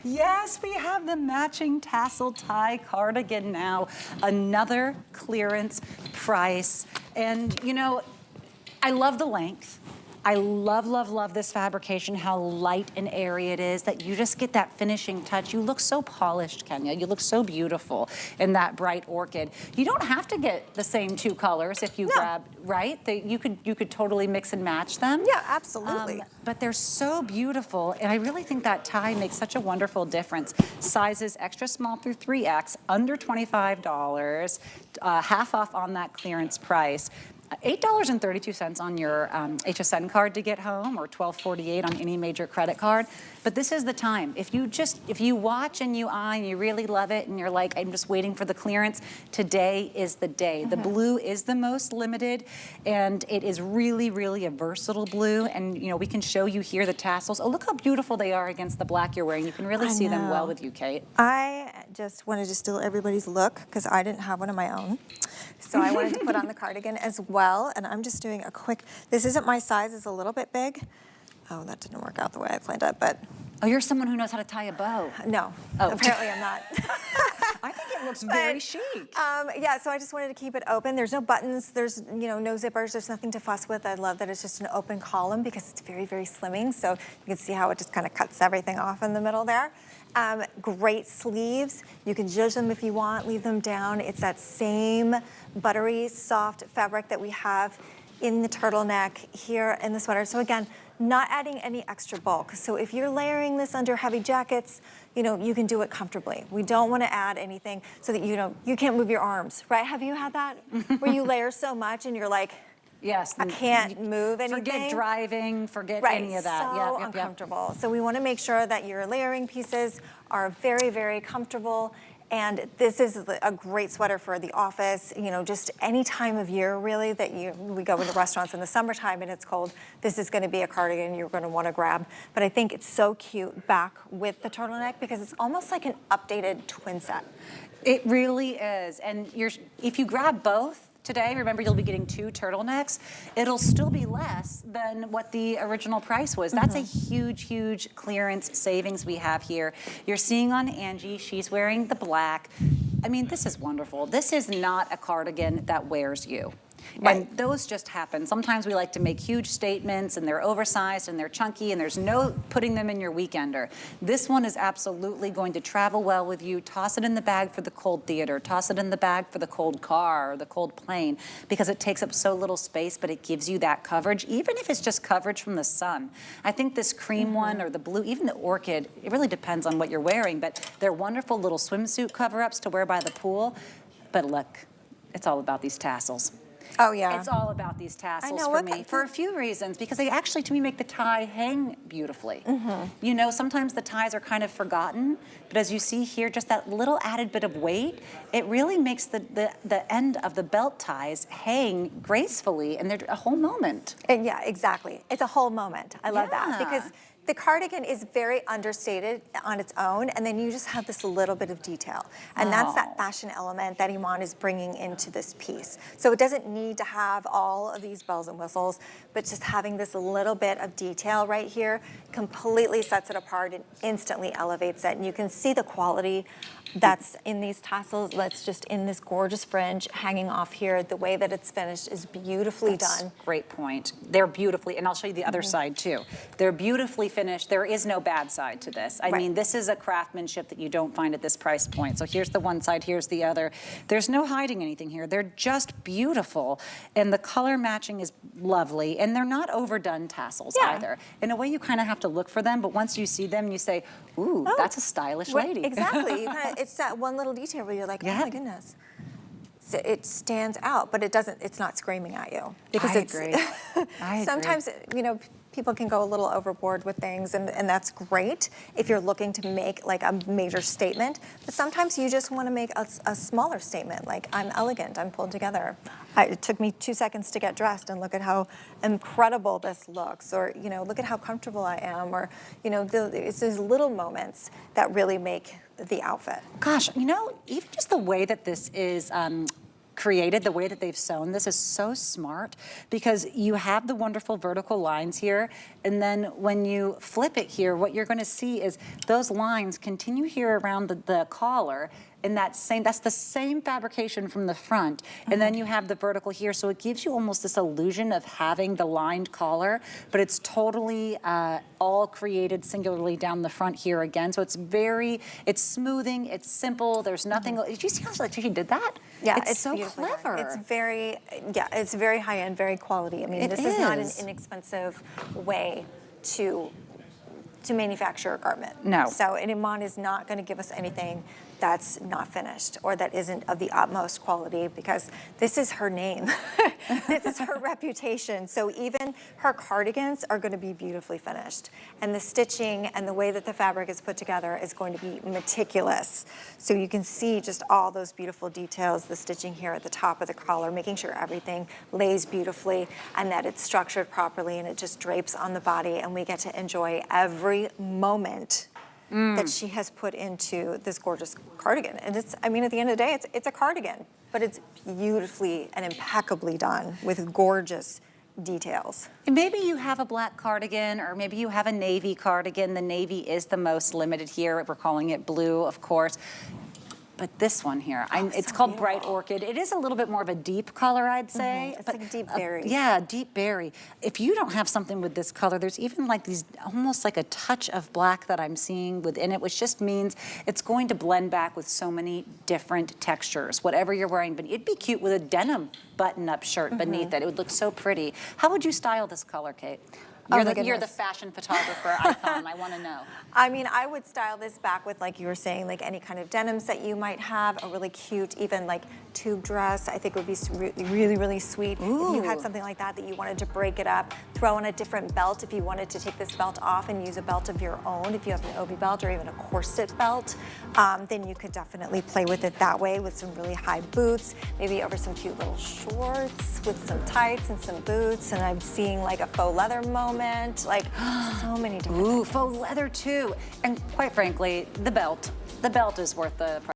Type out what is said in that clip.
Yes, we have the matching tassel tie cardigan now. Another clearance price. And you know, I love the length. I love, love, love this fabrication, how light and airy it is, that you just get that finishing touch. You look so polished, Kenya. You look so beautiful in that bright orchid. You don't have to get the same two colors if you grab, right? You could totally mix and match them. Yeah, absolutely. But they're so beautiful, and I really think that tie makes such a wonderful difference. Sizes extra small through 3X, under $25, half off on that clearance price. $8.32 on your HSN card to get home, or $12.48 on any major credit card. But this is the time. If you watch and you eye and you really love it and you're like, I'm just waiting for the clearance, today is the day. The blue is the most limited, and it is really, really a versatile blue. And you know, we can show you here the tassels. Oh, look how beautiful they are against the black you're wearing. You can really see them well with you, Kate. I just wanted to steal everybody's look because I didn't have one of my own. So I wanted to put on the cardigan as well, and I'm just doing a quick, this isn't my size, it's a little bit big. Oh, that didn't work out the way I planned it, but. Oh, you're someone who knows how to tie a bow. No, oh. Apparently I'm not. I think it looks very chic. Yeah, so I just wanted to keep it open. There's no buttons, there's no zippers, there's nothing to fuss with. I love that it's just an open column because it's very, very slimming. So you can see how it just kind of cuts everything off in the middle there. Great sleeves. You can zhuzh them if you want, leave them down. It's that same buttery, soft fabric that we have in the turtleneck here in the sweater. So again, not adding any extra bulk. So if you're layering this under heavy jackets, you can do it comfortably. We don't want to add anything so that you can't move your arms, right? Have you had that? Where you layer so much and you're like, yes, I can't move anything. Forget driving, forget any of that. So uncomfortable. So we want to make sure that your layering pieces are very, very comfortable. And this is a great sweater for the office, just any time of year really that we go into restaurants in the summertime and it's cold. This is going to be a cardigan you're going to want to grab. But I think it's so cute back with the turtleneck because it's almost like an updated twin set. It really is. And if you grab both today, remember you'll be getting 2 turtlenecks. It'll still be less than what the original price was. That's a huge, huge clearance savings we have here. You're seeing on Angie, she's wearing the black. I mean, this is wonderful. This is not a cardigan that wears you. Right. And those just happen. Sometimes we like to make huge statements and they're oversized and they're chunky and there's no putting them in your weekender. This one is absolutely going to travel well with you. Toss it in the bag for the cold theater. Toss it in the bag for the cold car or the cold plane because it takes up so little space, but it gives you that coverage, even if it's just coverage from the sun. I think this cream one or the blue, even the orchid, it really depends on what you're wearing, but they're wonderful little swimsuit cover-ups to wear by the pool. But look, it's all about these tassels. Oh, yeah. It's all about these tassels for me, for a few reasons, because they actually, to me, make the tie hang beautifully. Sometimes the ties are kind of forgotten, but as you see here, just that little added bit of weight, it really makes the end of the belt ties hang gracefully, and they're a whole moment. And yeah, exactly. It's a whole moment. I love that, because the cardigan is very understated on its own, and then you just have this little bit of detail. And that's that fashion element that IMAN is bringing into this piece. So it doesn't need to have all of these bells and whistles, but just having this little bit of detail right here completely sets it apart and instantly elevates it. And you can see the quality that's in these tassels, that's just in this gorgeous fringe hanging off here. The way that it's finished is beautifully done. Great point. They're beautifully, and I'll show you the other side too. They're beautifully finished. There is no bad side to this. I mean, this is a craftsmanship that you don't find at this price point. So here's the one side, here's the other. There's no hiding anything here. They're just beautiful. And the color matching is lovely. And they're not overdone tassels either. In a way, you kind of have to look for them, but once you see them, you say, ooh, that's a stylish lady. Exactly. It's that one little detail where you're like, oh my goodness. So it stands out, but it's not screaming at you. Because I agree. Sometimes, people can go a little overboard with things, and that's great if you're looking to make like a major statement. But sometimes you just want to make a smaller statement, like I'm elegant, I'm pulled together. It took me 2 seconds to get dressed, and look at how incredible this looks, or look at how comfortable I am, or it's those little moments that really make the outfit. Gosh, even just the way that this is created, the way that they've sewn this is so smart because you have the wonderful vertical lines here, and then when you flip it here, what you're going to see is those lines continue here around the collar, and that's the same fabrication from the front, and then you have the vertical here, so it gives you almost this illusion of having the lined collar, but it's totally all created singularly down the front here again, so it's smoothing, it's simple, there's nothing. Did you see how she did that? Yeah, it's so beautifully done. clever. It's very high-end, very quality. I mean, this is not an inexpensive way to manufacture a garment. No. So an Iman is not going to give us anything that's not finished or that isn't of the utmost quality, because this is her name. This is her reputation. So even her cardigans are going to be beautifully finished. And the stitching and the way that the fabric is put together is going to be meticulous. So you can see just all those beautiful details, the stitching here at the top of the collar, making sure everything lays beautifully and that it's structured properly and it just drapes on the body, and we get to enjoy every moment that she has put into this gorgeous cardigan. And it's, I mean, at the end of the day, it's a cardigan, but it's beautifully and impeccably done with gorgeous details. And maybe you have a black cardigan, or maybe you have a navy cardigan. The navy is the most limited here. We're calling it blue, of course. But this one here, it's called beautiful. Bright Orchid. It is a little bit more of a deep color, I'd say. It's like a deep berry. Yeah, deep berry. If you don't have something with this color, there's even like these, almost like a touch of black that I'm seeing within it, which just means it's going to blend back with so many different textures, whatever you're wearing. But it'd be cute with a denim button-up shirt beneath it. It would look so pretty. How would you style this color, Kate? You're the fashion photographer icon. I want to know. I mean, I would style this back with, like you were saying, like any kind of denims that you might have, a really cute, even like tube dress, I think would be really, really sweet. Ooh. If you had something like that you wanted to break it up, throw in a different belt if you wanted to take this belt off and use a belt of your own, if you have an obi belt or even a corset belt, then you could definitely play with it that way with some really high boots, maybe over some cute little shorts with some tights and some boots, and I'm seeing like a faux leather moment, like so many different Ooh, things. faux leather too. And quite frankly, the belt is worth the price.